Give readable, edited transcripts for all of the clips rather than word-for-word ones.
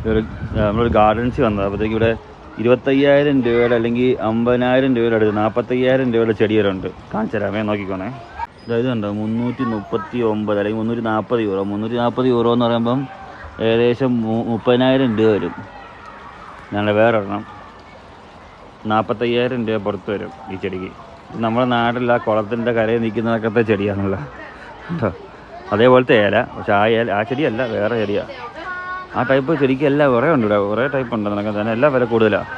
നമ്മളൊരു ഗാർഡൻസിൽ വന്നത്. അപ്പോഴത്തേക്ക് ഇവിടെ 25,000 രൂപയുടെ അല്ലെങ്കിൽ 50,000 രൂപയുടെ അടുത്ത് 45,000 രൂപയുടെ ചെടി വരെ ഉണ്ട്. കാണിച്ചു തരാമേ, നോക്കിക്കോണേ. ഇതായത് കണ്ടോ, 339 അല്ലെങ്കിൽ 340 യൂറോ. 340 യൂറോ എന്ന് പറയുമ്പം ഏകദേശം 30,000 രൂപ വരും. ഞങ്ങളുടെ വേറെ ഒരെണ്ണം 45,000 രൂപ പുറത്ത് വരും ഈ ചെടിക്ക്. നമ്മുടെ നാട്ടിൽ ആ കുളത്തിൻ്റെ കരയിൽ നിൽക്കുന്നതൊക്കെ ചെടിയാണല്ലോ കേട്ടോ. അതേപോലത്തെ ഇല, പക്ഷെ ആ ചെടിയല്ല, വേറെ ചെടിയാണ്. ആ ടൈപ്പ് ചെടിക്ക് എല്ലാം കുറേ ഉണ്ട് ഇവിടെ, കുറേ ടൈപ്പ് ഉണ്ട്. എന്നൊക്കെ തന്നെ എല്ലാം വില കൂടുതലാണ്.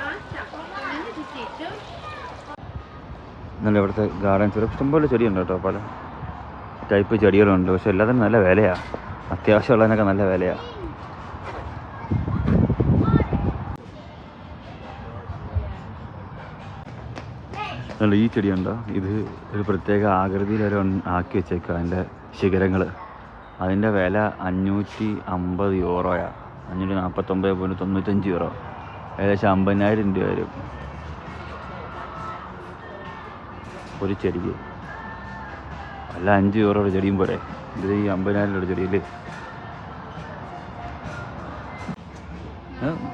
നല്ല ഇവിടുത്തെ ഗാർഡൻസ് ഇഷ്ടംപോലെ ചെടിയുണ്ട് കേട്ടോ. പല ടൈപ്പ് ചെടികളുണ്ട്, പക്ഷെ എല്ലാത്തിനും നല്ല വിലയാണ്. അത്യാവശ്യമുള്ളതിനൊക്കെ നല്ല വിലയാണ്. ഈ ചെടിയുണ്ടോ, ഇത് ഒരു പ്രത്യേക ആകൃതിയിൽ വരെ ആക്കി വെച്ചേക്കുക. അതിൻ്റെ ശിഖരങ്ങൾ, അതിൻ്റെ വില 550 യൂറോയാണ്. 549.95 യൂറോ, ഏകദേശം 50,000 രൂപ വരും ഒരു ചെടിക്ക്. അല്ല 5 യൂറോയുടെ ചെടിയും പോരെ, ഇത് ഈ 50,000 രൂപയുടെ ചെടിയിൽ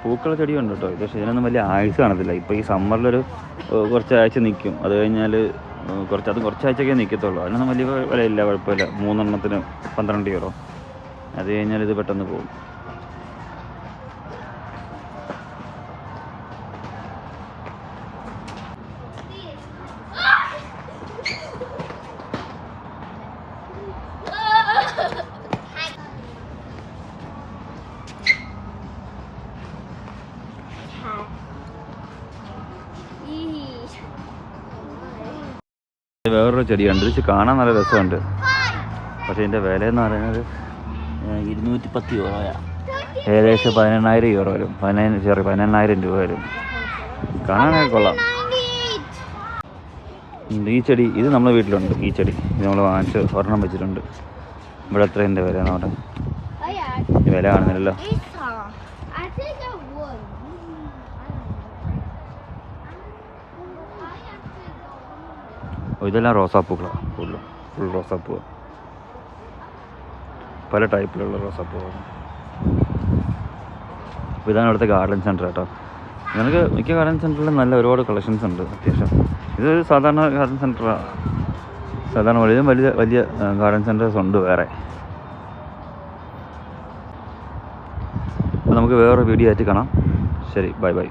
പൂക്കളുടെ ചെടിയുണ്ട് കേട്ടോ. പക്ഷേ ഇതിനൊന്നും വലിയ ആയുസ് കാണത്തില്ല. ഇപ്പോൾ ഈ സമ്മറിലൊരു കുറച്ചാഴ്ച നിൽക്കും, അത് കഴിഞ്ഞാൽ കുറച്ചാഴ്ചയൊക്കെ നിൽക്കത്തുള്ളൂ. അതിനൊന്നും വലിയ വിലയില്ല, കുഴപ്പമില്ല. 3 എണ്ണത്തിന് 12 യൂറോ. അത് കഴിഞ്ഞാൽ ഇത് പെട്ടെന്ന് പോകും. വേറൊരു ചെടിയുണ്ട്, ഇത് കാണാൻ നല്ല രസമുണ്ട്. പക്ഷേ ഇതിൻ്റെ വില എന്ന് പറയുന്നത് 210 യൂറോയാണ്. ഏകദേശം 18,000 യൂറോ വരും. 18,000 രൂപ വരും. കാണാനൊക്കെ കൊള്ളാം. ഈ ചെടി, ഇത് നമ്മുടെ വീട്ടിലുണ്ട്. ഈ ചെടി ഇത് നമ്മൾ വാങ്ങിച്ച് ഒരെണ്ണം വെച്ചിട്ടുണ്ട്. ഇവിടെ എത്രയുണ്ട് വില എന്നോട്ടെ, വില കാണുന്നില്ലല്ലോ. ഇതെല്ലാം റോസാപ്പൂക്കളാണ്, ഫുൾ റോസാപ്പൂ, പല ടൈപ്പിലുള്ള റോസാപ്പൂവാണ്. അപ്പോൾ ഇതാണ് ഇവിടുത്തെ ഗാർഡൻ സെൻറ്റർ കേട്ടോ. നിങ്ങൾക്ക് മിക്ക ഗാർഡൻ സെൻറ്ററിലും നല്ല ഒരുപാട് കളക്ഷൻസ് ഉണ്ട് അത്യാവശ്യം. ഇത് സാധാരണ ഗാർഡൻ സെൻറ്ററാണ്, സാധാരണ വലിയ ഗാർഡൻ സെൻറ്റേഴ്സ് ഉണ്ട് വേറെ. അപ്പോൾ നമുക്ക് വേറൊരു വീഡിയോ ആയിട്ട് കാണാം. ശരി, ബൈ.